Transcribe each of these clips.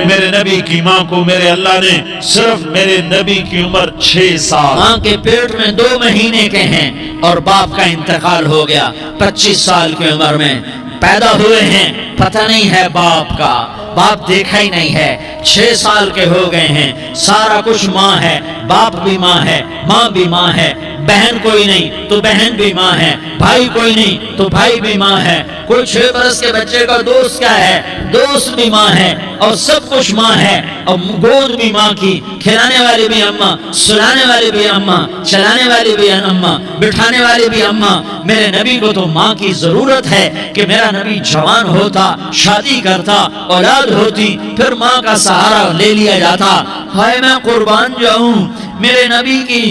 میرے نبی کی ماں کو میرے اللہ نے صرف میرے نبی کی عمر 6 سال، ماں کے پیٹ میں 2 مہینے کے ہیں اور باپ کا انتقال ہو گیا 25 سال کی عمر میں پیدا ہوئے ہیں، پتہ نہیں ہے باپ کا، باپ دیکھا ہی نہیں ہے، 6 سال کے ہو گئے ہیں، سارا کچھ ماں ہے، باپ بھی ماں ہے، ماں بھی ماں ہے، بہن کوئی نہیں تو بہن بھی ماں ہے، بھائی کوئی نہیں تو بھائی بھی ماں ہے، کوئی 6 برس کے بچے کا دوست کیا ہے، دوست بھی ماں ہے، اور سب کچھ ماں ہے، اور گود بھی ماں کی، کھلانے والی بھی اماں، سلانے والی بھی اماں، چلانے والی بھی اماں، بٹھانے والی بھی اماں۔ میرے نبی کو تو ماں کی ضرورت ہے کہ میرا نبی جوان ہوتا، شادی کرتا، اولاد ہوتی، پھر ماں کا سہارا لے لیا جاتا۔ ہائے میں قربان جاؤں، میرے نبی کی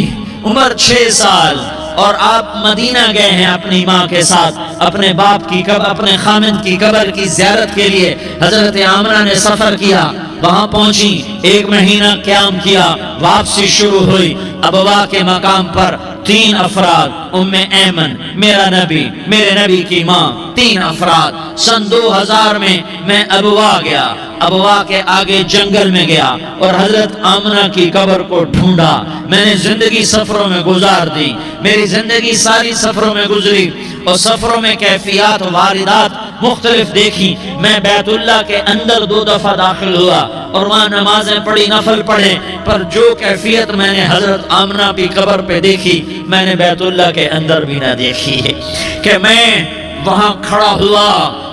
عمر 6 سال اور آپ مدینہ گئے ہیں اپنی ماں کے ساتھ، اپنے باپ کی اپنے خامند کی قبر کی زیارت کے لیے حضرت آمنہ نے سفر کیا، وہاں پہنچی، 1 مہینہ قیام کیا، واپسی شروع ہوئی، ابوا کے مقام پر 3 افراد، ام ایمن، میرا نبی، میرے نبی کی ماں، 3 افراد۔ سن 2000 میں ابوا گیا، ابوا کے آگے جنگل میں گیا اور حضرت آمنہ کی قبر کو ڈھونڈا۔ میں نے زندگی سفروں میں گزار دی، میری زندگی ساری سفروں میں گزری، اور سفروں میں کیفیات و واردات مختلف دیکھی۔ میں بیت اللہ کے اندر 2 دفعہ داخل ہوا اور وہاں نمازیں پڑھی، نفل پڑھے، پر جو کیفیت میں نے حضرت آمنہ کی قبر پہ دیکھی میں نے بیت اللہ کے اندر بھی نہ دیکھی ہے، کہ میں وہاں کھڑا ہوا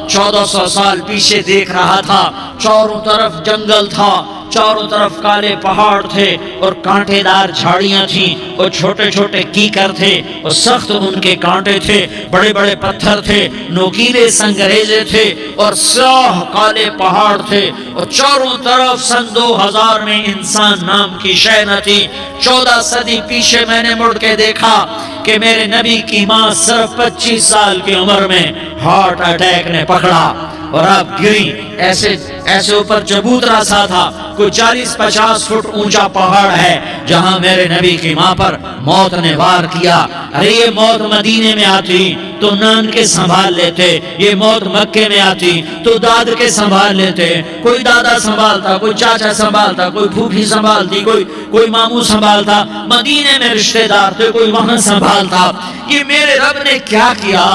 1400 سال پیچھے دیکھ رہا تھا، چاروں طرف جنگل تھا، چاروں طرف کالے پہاڑ تھے اور کانٹے دار جھاڑیاں تھیں اور چھوٹے چھوٹے کیکر تھے اور سخت ان کے کانٹے تھے، بڑے بڑے پتھر تھے، نوکیلے سنگریزے تھے اور سیاہ کالے پہاڑ تھے، اور چاروں طرف سن 2000 میں انسان نام کی شے نہ تھی۔ 14 صدی پیچھے میں نے مڑ کے دیکھا کہ میرے نبی کی ماں صرف 25 سال کی عمر میں ہارٹ اٹیک نے پکڑا اور آپ گری، ایسے اوپر چبوترا سا تھا، کوئی 40-50 فٹ اونچا پہاڑ ہے جہاں میرے نبی کی ماں پر موت نے وار کیا۔ ارے یہ موت مدینے میں آتی تو نان کے سنبھال لیتے، یہ موت مکے میں آتی تو داد کے سنبھال لیتے، کوئی دادا سنبھالتا، کوئی چاچا سنبھالتا، کوئی پھوپھی سنبھالتی، کوئی ماموں سنبھالتا، مدینے میں رشتہ دار تھے، کوئی وہاں سنبھالتا۔ یہ میرے رب نے کیا کیا؟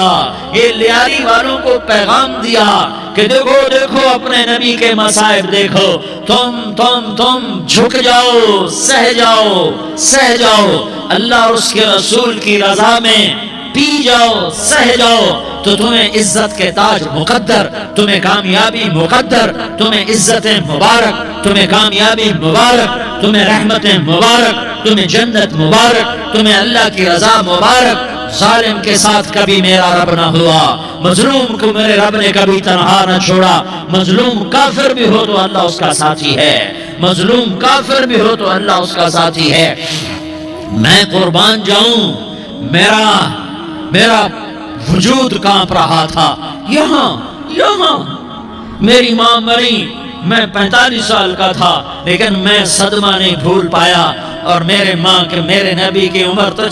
یہ لیاری والوں کو پیغام دیا کہ دیکھو دیکھو اپنے نبی کے مصائب دیکھو، تم جھک جاؤ، سہ جاؤ، اللہ اور اس کے رسول کی رضا میں پی جاؤ، سہ جاؤ، تو تمہیں عزت کے تاج مقدر، تمہیں کامیابی مقدر، تمہیں عزتیں مبارک، تمہیں کامیابی مبارک، تمہیں رحمتیں مبارک، تمہیں جنت مبارک، تمہیں اللہ کی رضا مبارک۔ ظالم کے ساتھ کبھی میرا رب نہ ہوا، مظلوم کو میرے رب نے کبھی تنہا نہ چھوڑا، مظلوم کافر بھی ہو تو اللہ اس کا ساتھی ہے، مظلوم کافر بھی ہو تو اللہ اس کا ساتھی ہے۔ میں قربان جاؤں، میرا وجود کانپ رہا تھا، یہاں میری ماں مری، میں 45 سال کا تھا، لیکن میں صدمہ نہیں بھول پایا، اور میرے نبی کی عمر تو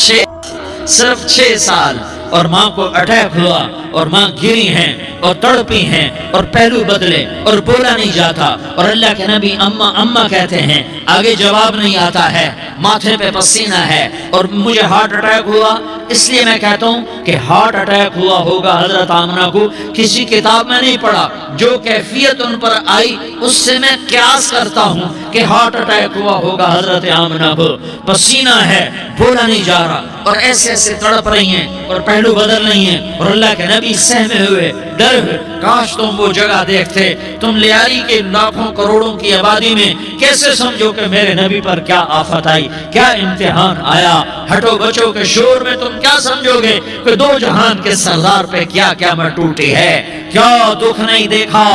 صرف 6 سال، اور ماں کو اٹیک ہوا اور ماں گری ہیں اور تڑپی ہیں اور پہلو بدلے اور بولا نہیں جاتا، اور اللہ کے نبی اماں کہتے ہیں، آگے جواب نہیں آتا ہے، ماتھے پہ پسینہ ہے، اور مجھے ہارٹ اٹیک ہوا، اس لیے میں کہتا ہوں کہ ہارٹ اٹیک ہوا ہوگا حضرت آمنہ کو، کسی کتاب میں نہیں پڑھا، جو کیفیت ان پر آئی اس سے میں قیاس کرتا ہوں کہ ہارٹ اٹیک ہوا ہوگا حضرت آمنہ کو، پسینہ ہے، بولا نہیں جا رہا، اور ایسے تڑپ رہی ہیں اور پہلو بدل رہی ہیں، اور اللہ کے نبی سہمے ہوئے، ڈر ہوئے، کاش تم وہ جگہ دیکھتے، تم لیاری کے لاکھوں کروڑوں کی آبادی میں کیسے سمجھو کہ میرے نبی پر کیا آفت آئی، کیا امتحان آیا، ہٹو بچو کے شور میں تم کیا سمجھو گے کہ 2 جہان کے سردار پہ کیا قیامت ٹوٹی ہے، کیا دکھ نہیں دیکھا،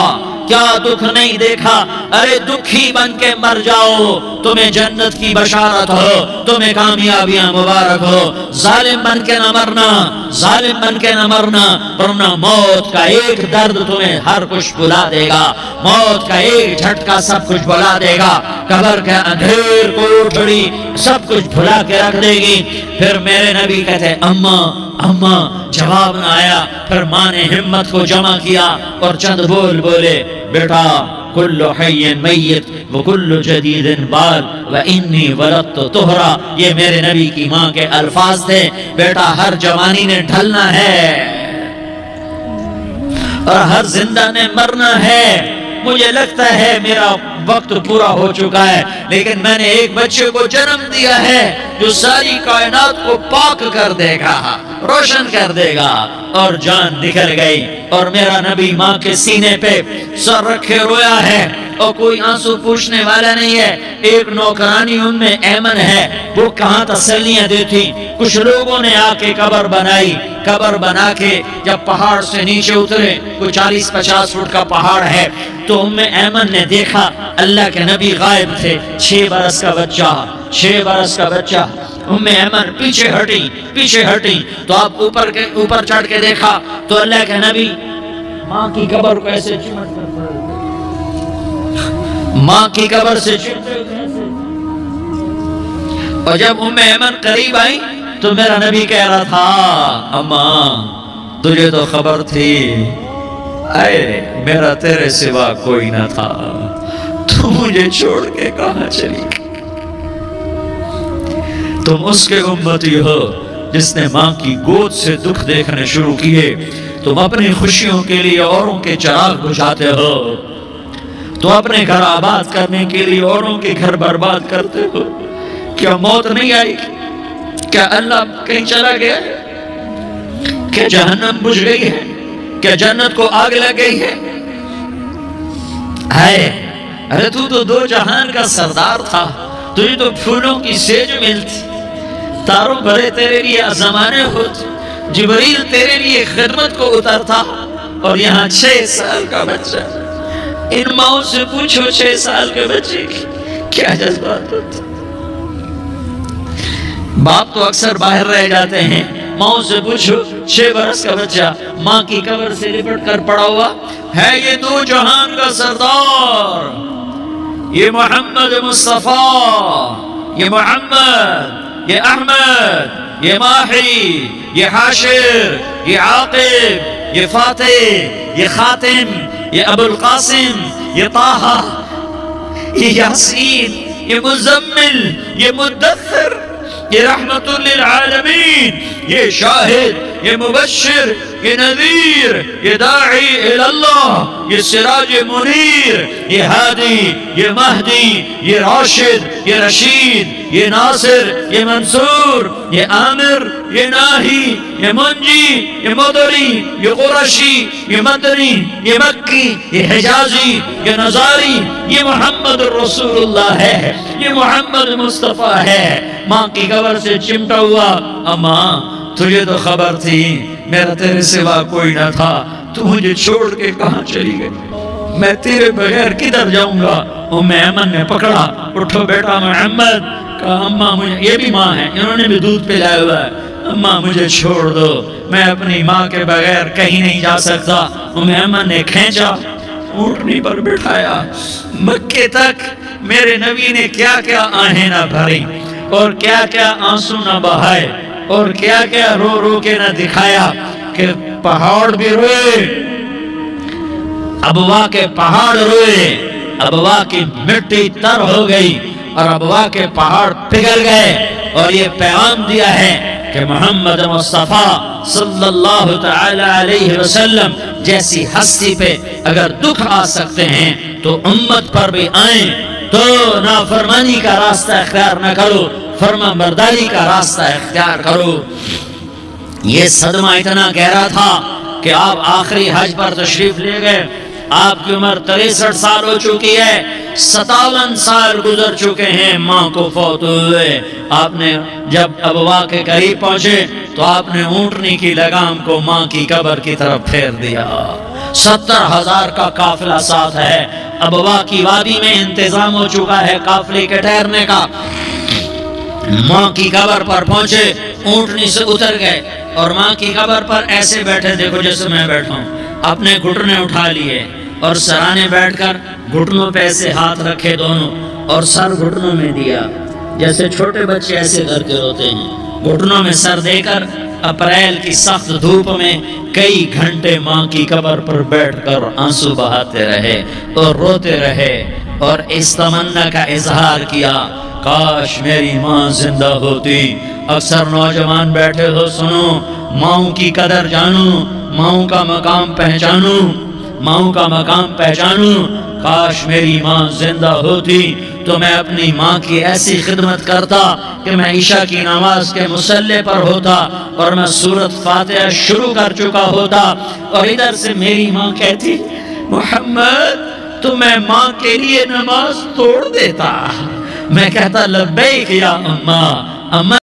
کیا دکھ نہیں دیکھا، ارے دکھی بن کے مر جاؤ، تمہیں جنت کی بشارت ہو، تمہیں کامیابیاں مبارک ہو، ظالم بن کے نہ مرنا، ظالم بن کے نہ مرنا، ورنہ موت کا ایک درد تمہیں ہر کچھ بھلا دے گا، موت کا ایک جھٹکا سب کچھ بھلا دے گا، قبر کے اندھیر کوٹڑی سب کچھ بھلا کے رکھ دے گی۔ پھر میرے نبی کہتے اماں، جواب نہ آیا، پھر ماں نے ہمت کو جمع کیا اور چند بول بولے، بیٹا کل حی میت وکل جدید بال وانی ولدت طہرا، یہ میرے نبی کی ماں کے الفاظ تھے۔ بیٹا ہر جوانی نے ڈھلنا ہے اور ہر زندہ نے مرنا ہے۔ مجھے لگتا ہے میرا وقت پورا ہو چکا ہے، لیکن میں نے ایک بچے کو جنم دیا ہے جو ساری کائنات کو پاک کر دے گا، روشن کر دے گا۔ اور جان نکل گئی اور میرا نبی ماں کے سینے پہ سر رکھے رویا ہے اور کوئی آنسو پوچھنے والا نہیں ہے۔ ایک نوکرانی ام ایمن ہے، وہ کہاں تسلیاں دیتی۔ کچھ لوگوں نے آ کے قبر بنائی، قبر بنا کے جب پہاڑ سے نیچے اترے، کوئی 40-50 فٹ کا پہاڑ ہے، تو ام ایمن نے دیکھا اللہ کے نبی غائب تھے، 6 برس کا بچہ، 6 برس کا بچہ۔ ام ایمن پیچھے ہٹی تو آپ اوپر چڑھ کے دیکھا تو اللہ کے نبی ماں کی قبر کو ایسے چمٹ کر پڑے، ماں کی قبر سے چمٹے۔ اور جب ام ایمن قریب آئی تو میرا نبی کہہ رہا تھا اماں تجھے تو خبر تھی، اے میرا تیرے سوا کوئی نہ تھا، تو مجھے چھوڑ کے کہاں چلی؟ تم اس کے امتی ہو جس نے ماں کی گود سے دکھ دیکھنے شروع کیے۔ تم اپنی خوشیوں کے لیے اوروں کے چراغ بجھاتے ہو، تو اپنے گھر آباد کرنے کے لیے اوروں کے گھر برباد کرتے ہو۔ کیا موت نہیں آئی؟ کیا اللہ کہیں چلا گیا؟ کیا جہنم بجھ گئی ہے؟ کیا جنت کو آگ لگ گئی ہے؟ ارے تو 2 جہان کا سردار تھا، تجھے تو پھولوں کی سیج ملتی، تاروں بھرے تیرے لیے زمانے ہوتے، جبریل تیرے لیے خدمت کو اترتا، اور یہاں 6 سال کا بچہ۔ ان ماؤں سے پوچھو 6 سال کے بچے کی کیا جذبات ہوتے۔ باپ تو اکثر باہر رہ جاتے ہیں، ماؤں سے پوچھو 6 برس کا بچہ ماں کی قبر سے لپٹ کر پڑا ہوا ہے۔ یہ 2 جہان کا سردار، یہ محمد مصطفیٰ، یہ محمد، یہ احمد، یہ ماہی، یہ حاشر، یہ عاقب، یہ فاتح، یہ خاتم، یہ ابو القاسم، یہ طہ، یہ یاسین، یہ مزمل، یہ مدثر، یہ رحمت للعالمین، یہ شاہد، یہ مبشر، یہ نذیر، یہ داعی اللہ، یہ سراج منیر، یہ ہادی، یہ مہدی، یہ راشد، یہ رشید، یہ ناصر، یہ منصور، یہ عامر، یہ ناہی، یہ منجی، یہ مدری، یہ قرشی، یہ مدنی، یہ مکی، یہ حجازی، یہ نظاری، یہ محمد رسول اللہ ہے، یہ محمد مصطفیٰ ہے۔ ماں کی قبر سے چمٹا ہوا، اماں تجھے تو خبر تھی میرا تیرے سوا کوئی نہ تھا، تو مجھے چھوڑ کے کہاں چلی گئی؟ میں تیرے بغیر کدھر جاؤں گا؟ ام ایمن نے پکڑا، اٹھو بیٹا محمد، کہا اماں مجھے، یہ بھی ماں ہے، انہوں نے بھی دودھ پلایا ہوا ہے، اماں مجھے چھوڑ دو، میں اپنی ماں کے بغیر کہیں نہیں جا سکتا۔ ام ایمن نے کھینچا، اونٹنی پر بٹھایا، مکے تک میرے نبی نے کیا کیا آہیں نہ بھری اور کیا کیا آنسو نہ بہائے اور کیا کیا رو رو کے نہ دکھایا کہ پہاڑ بھی روئے، ابوا کے پہاڑ روئے، ابوا کی مٹی تر ہو گئی اور ابوا کے پہاڑ پگھل گئے۔ اور یہ پیغام دیا ہے کہ محمد مصطفیٰ صلی اللہ تعالی علیہ وسلم جیسی ہستی پہ اگر دکھ آ سکتے ہیں تو امت پر بھی آئیں، تو نافرمانی کا راستہ اختیار نہ کرو، فرما برداری کا راستہ اختیار کرو۔ یہ صدمہ اتنا گہرا تھا کہ آپ آخری حج پر تشریف لے گئے، آپ کی عمر 63 سال ہو چکی ہے، 57 سال گزر چکے ہیں ماں کو فوت ہوئے۔ آپ نے جب ابوا کے قریب پہنچے تو آپ نے اونٹنی کی لگام کو ماں کی قبر کی طرف پھیر دیا۔ 70,000 کا قافلہ ساتھ ہے، ابوا کی وادی میں انتظام ہو چکا ہے قافلے کے ٹھہرنے کا۔ ماں کی قبر پر پہنچے، اونٹنی سے اتر گئے اور ماں کی قبر پر ایسے بیٹھے، دیکھو جیسے میں بیٹھا ہوں، اپنے گھٹنے اٹھا لیے اور سرانے بیٹھ کر گھٹنوں پہ ایسے ہاتھ رکھے دونوں اور سر گھٹنوں میں دیا، جیسے چھوٹے بچے ایسے کر کے روتے ہیں، گھٹنوں میں سر دے کر اپریل کی سخت دھوپ میں کئی گھنٹے ماں کی قبر پر بیٹھ کر آنسو بہاتے رہے اور روتے رہے اور اس تمنا کا اظہار کیا، کاش میری ماں زندہ ہوتی۔ اکثر نوجوان بیٹھے ہو، سنو، ماؤں کی قدر جانو، ماؤں کا مقام پہچانو، ماؤں کا مقام پہچانو۔ کاش میری ماں زندہ ہوتی تو میں اپنی ماں کی ایسی خدمت کرتا کہ میں عشاء کی نماز کے مصلی پر ہوتا اور میں سورۃ فاتحہ شروع کر چکا ہوتا، اور ادھر سے میری ماں کہتی محمد تو میں ماں کے لیے نماز توڑ دیتا، میں کہتا لبیک یا اماں، اماں